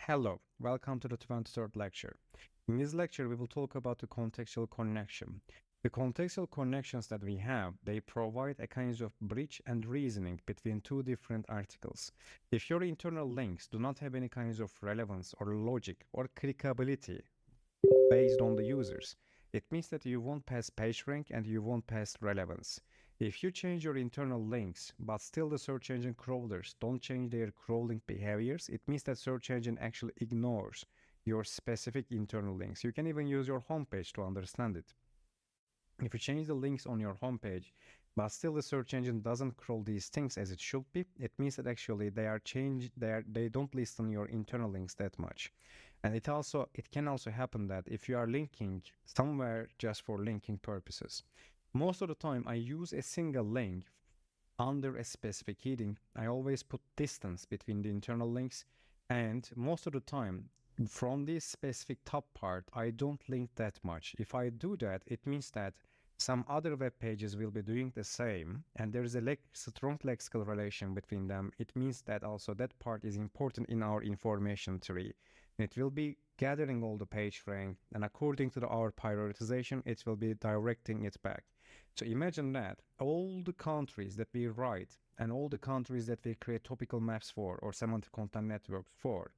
Hello, welcome to the 23rd lecture. In this lecture, we will talk about the contextual connection. The contextual connections that we have, they provide a kind of bridge and reasoning between two different articles. If your internal links do not have any kinds of relevance or logic or clickability based on the users, it means that you won't pass PageRank and you won't pass relevance. If you change your internal links, but still the search engine crawlers don't change their crawling behaviors, it means that search engine actually ignores your specific internal links. You can even use your homepage to understand it. If you change the links on your homepage, but still the search engine doesn't crawl these things as it should be, it means that actually they don't list on your internal links that much. And it can also happen that if you are linking somewhere just for linking purposes. Most of the time I use a single link under a specific heading. I always put distance between the internal links, and most of the time from this specific top part I don't link that much. If I do that, it means that some other web pages will be doing the same, and there is a strong lexical relation between them. It means that also that part is important in our information tree. It will be gathering all the page rank, and according to our prioritization, it will be directing it back. So imagine that all the countries that we write and all the countries that we create topical maps for or semantic content networks for,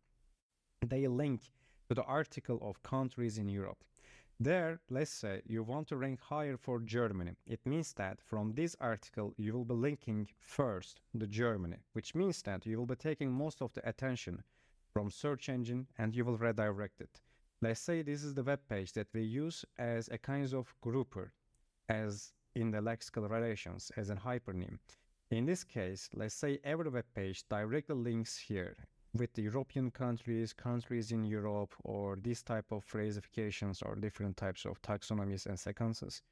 they link to the article of countries in Europe. There, let's say you want to rank higher for Germany. It means that from this article, you will be linking first the Germany, which means that you will be taking most of the attention from search engine and you will redirect it. Let's say this is the web page that we use as a kind of grouper, as in the lexical relations, as a hypernym. In this case, let's say every web page directly links here with the European countries, countries in Europe, or this type of phrasifications or different types of taxonomies and sequences.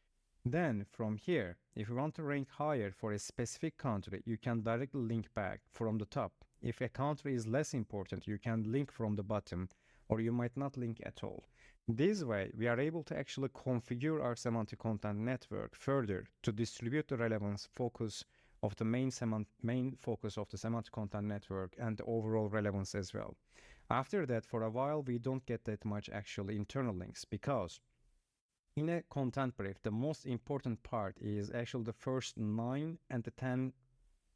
Then from here, if you want to rank higher for a specific country, you can directly link back from the top. If a country is less important, you can link from the bottom, or you might not link at all. This way, we are able to actually configure our semantic content network further to distribute the relevance focus of the main focus of the semantic content network and the overall relevance as well. After that, for a while, we don't get that much actually internal links, because in a content brief, the most important part is actually the first 9 and the 10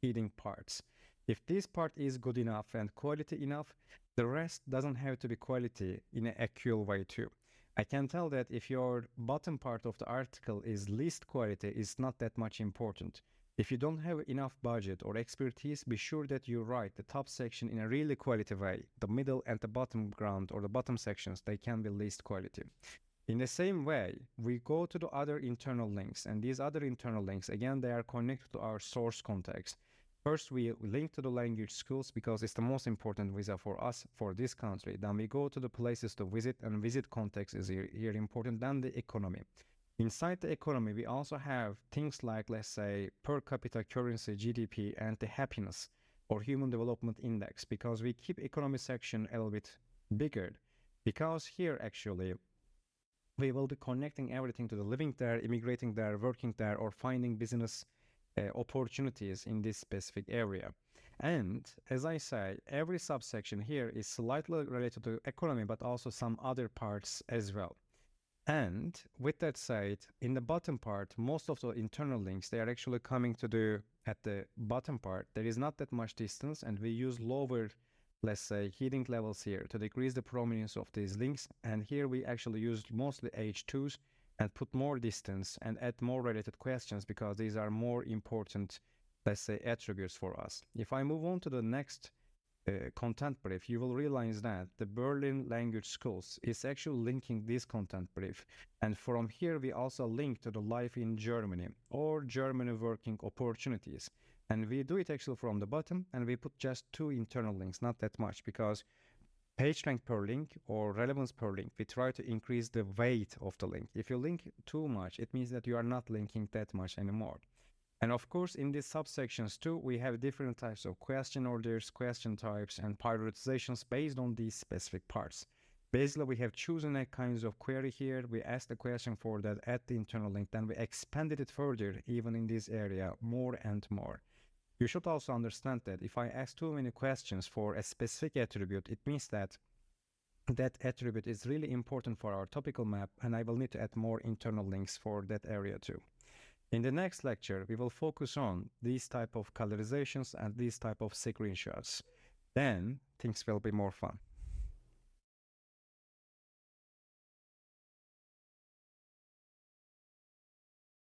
heading parts. If this part is good enough and quality enough, the rest doesn't have to be quality in an equal way too. I can tell that if your bottom part of the article is least quality, is not that much important. If you don't have enough budget or expertise, be sure that you write the top section in a really quality way. The middle and the bottom ground or the bottom sections, they can be least quality. In the same way, we go to the other internal links, and these other internal links, again, they are connected to our source context. First, we link to the language schools because it's the most important visa for us for this country. Then we go to the places to visit, and visit context is here important. Then the economy. Inside the economy, we also have things like, let's say, per capita currency, GDP, and the happiness or human development index, because we keep economy section a little bit bigger, because here actually we will be connecting everything to the living there, immigrating there, working there, or finding business opportunities in this specific area. And as I say, every subsection here is slightly related to economy, but also some other parts as well. And with that said, in the bottom part, most of the internal links, they are actually coming to at the bottom part. There is not that much distance, and we use lower, let's say, heading levels here to decrease the prominence of these links. And here we actually used mostly H2s and put more distance and add more related questions, because these are more important, let's say, attributes for us. If I move on to the next content brief, you will realize that the Berlin Language Schools is actually linking this content brief. And from here, we also link to the life in Germany or Germany working opportunities. And we do it actually from the bottom, and we put just 2 internal links, not that much, because page rank per link or relevance per link, we try to increase the weight of the link. If you link too much, it means that you are not linking that much anymore. And of course, in these subsections too, we have different types of question orders, question types, and prioritizations based on these specific parts. Basically, we have chosen a kinds of query here. We asked the question for that at the internal link, then we expanded it further, even in this area, more and more. You should also understand that if I ask too many questions for a specific attribute, it means that that attribute is really important for our topical map, and I will need to add more internal links for that area too. In the next lecture, we will focus on these type of colorizations and these type of screenshots. Then things will be more fun.